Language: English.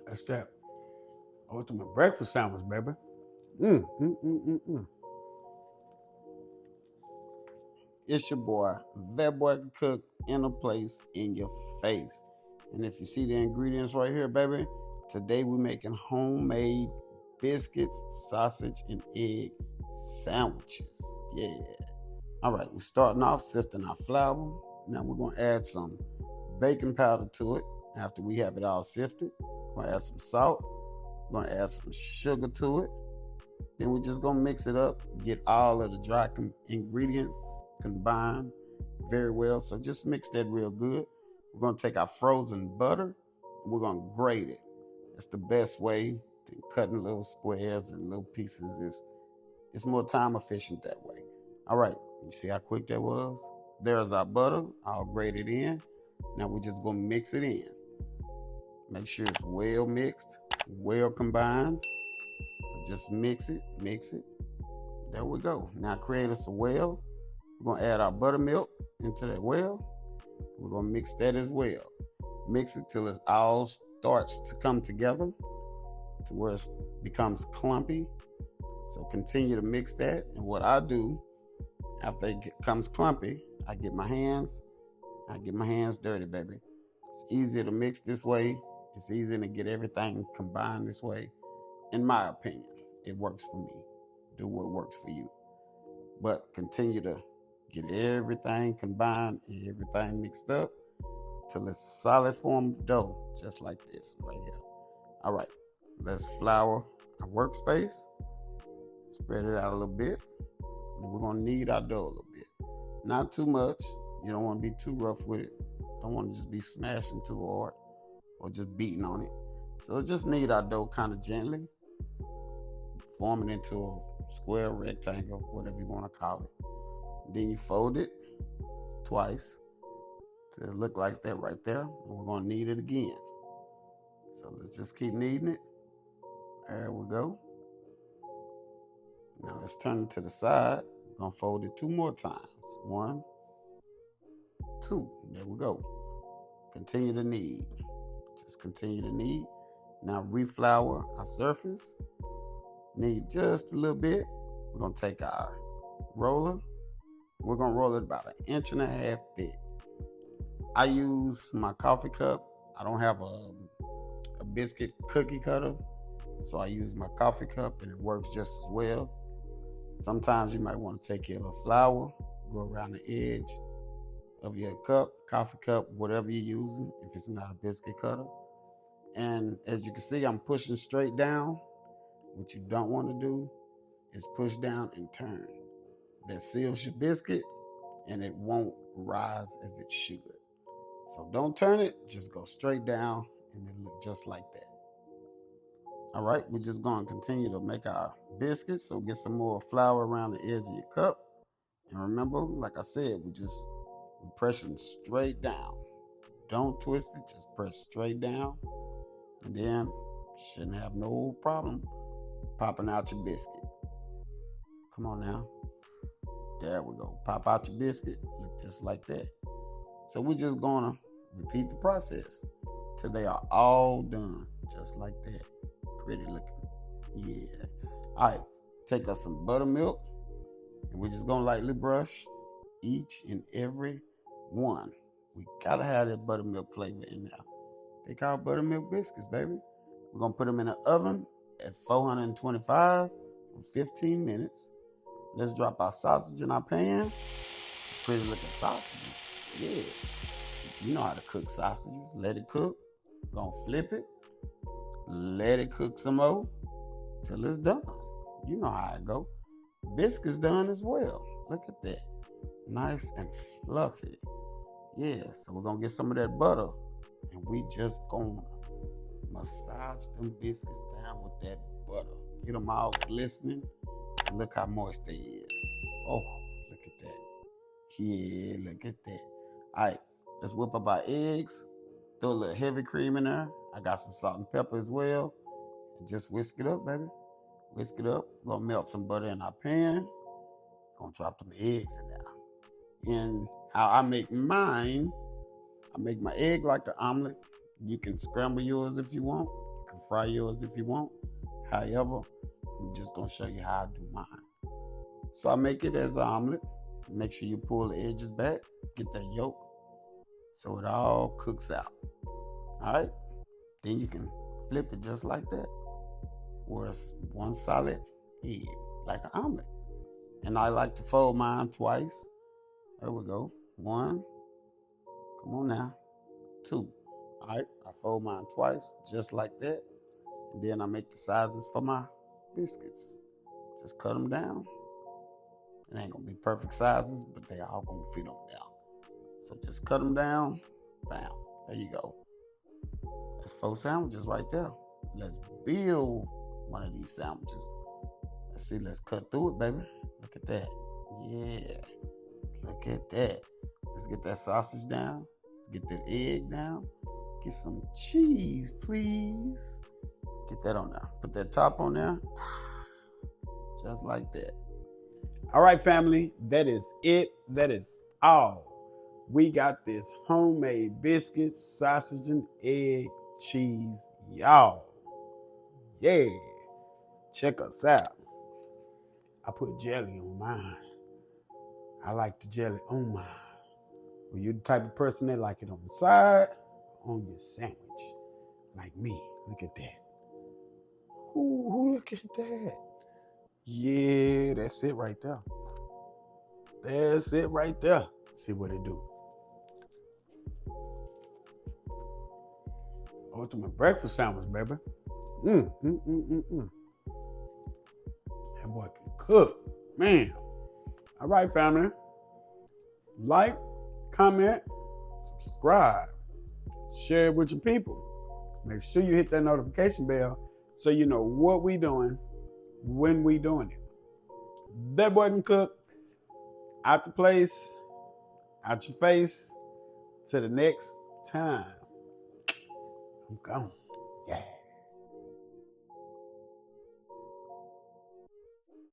That's that ultimate breakfast sandwich, baby. Mm, mm, mm, mm, mm. It's your boy. That boy can cook in a place in your face. And if you see the ingredients right here, baby, today we're making homemade biscuits, sausage, and egg sandwiches. Yeah. All right, we're starting off sifting our flour. Now we're going to add some baking powder to it after we have it all sifted. We're going to add some salt. We're going to add some sugar to it. Then we're just going to mix it up, get all of the dry ingredients combined very well. So just mix that real good. We're going to take our frozen butter and we're going to grate it. It's the best way than cutting little squares and little pieces. It's more time efficient that way. All right, you see how quick that was? There's our butter, all grated in. Now we're just gonna mix it in. Make sure it's well mixed, well combined. So just mix it, mix it. There we go. Now create us a well. We're gonna add our buttermilk into that well. We're gonna mix that as well. Mix it till it all starts to come together to where it becomes clumpy. So continue to mix that. And what I do after it comes clumpy, I get my hands dirty, baby. It's easier to mix this way. It's easier to get everything combined this way. In my opinion, it works for me. Do what works for you. But continue to get everything combined, everything mixed up till it's a solid form of dough, just like this right here. All right, let's flour our workspace. Spread it out a little bit. And we're gonna knead our dough a little bit. Not too much. You don't want to be too rough with it. Don't want to just be smashing too hard or just beating on it. So just knead our dough kind of gently. Form it into a square, rectangle, whatever you want to call it. Then you fold it twice to look like that right there. And we're gonna knead it again. So let's just keep kneading it. There we go. Now let's turn it to the side. We're gonna fold it two more times. One, two. There we go. Continue to knead. Just continue to knead. Now reflour our surface. Knead just a little bit. We're gonna take our roller. We're gonna roll it about 1.5 inches thick. I use my coffee cup. I don't have a biscuit cookie cutter, so I use my coffee cup and it works just as well. Sometimes you might want to take your little flour, go around the edge of your cup, coffee cup, whatever you're using, if it's not a biscuit cutter. And as you can see, I'm pushing straight down. What you don't want to do is push down and turn. That seals your biscuit and it won't rise as it should. So don't turn it, just go straight down and it'll look just like that. All right, we're just going to continue to make our biscuits. So get some more flour around the edge of your cup. And remember, like I said, we're pressing straight down. Don't twist it, just press straight down. And then shouldn't have no problem popping out your biscuit. Come on now. There we go. Pop out your biscuit. Look just like that. So we're just going to repeat the process till they are all done. Just like that. Pretty looking. Yeah. All right. Take us some buttermilk. And we're just going to lightly brush each and every one. We got to have that buttermilk flavor in there. They call buttermilk biscuits, baby. We're going to put them in the oven at 425 for 15 minutes. Let's drop our sausage in our pan. Pretty looking sausages. Yeah. You know how to cook sausages. Let it cook. Gonna flip it. Let it cook some more till it's done. You know how it go. Biscuits done as well. Look at that. Nice and fluffy. Yeah, so we're gonna get some of that butter and we just gonna massage them biscuits down with that butter. Get them all glistening. Look how moist they is. Oh, look at that. Yeah, look at that. All right, let's whip up our eggs. Throw a little heavy cream in there. I got some salt and pepper as well. And just whisk it up, baby. Whisk it up. We're gonna melt some butter in our pan. Gonna drop them eggs in there. And how I make mine, I make my egg like the omelet. You can scramble yours if you want. You can can fry yours if you want. However, I'm just gonna show you how I do mine. So I make it as an omelet. Make sure you pull the edges back, get that yolk, so it all cooks out. All right, then you can flip it just like that, where it's one solid egg, like an omelet. And I like to fold mine twice. There we go. One, come on now, two. All right, I fold mine twice, just like that. And then I make the sizes for my biscuits. Just cut them down. It ain't gonna be perfect sizes, but they all gonna fit on there. So just cut them down, bam, there you go. That's 4 sandwiches right there. Let's build one of these sandwiches. Let's see, let's cut through it, baby. Look at that. Yeah, look at that. Let's get that sausage down. Let's get that egg down. Get some cheese, please. Get that on there. Put that top on there. Just like that. All right, family, that is it. That is all. We got this homemade biscuits, sausage and egg, cheese, y'all. Yeah, check us out. I put jelly on mine. I like the jelly on mine. Well, you're the type of person that like it on the side, on your sandwich, like me. Look at that. Ooh, look at that. Yeah, that's it right there. That's it right there. See what it do. Ultimate breakfast sandwich, baby. That boy can cook, man. All right, family. Like, comment, subscribe, share it with your people. Make sure you hit that notification bell so you know what we doing, when we doing it. That boy can cook. Out the place, out your face. To the next time. I'm gone. Yeah.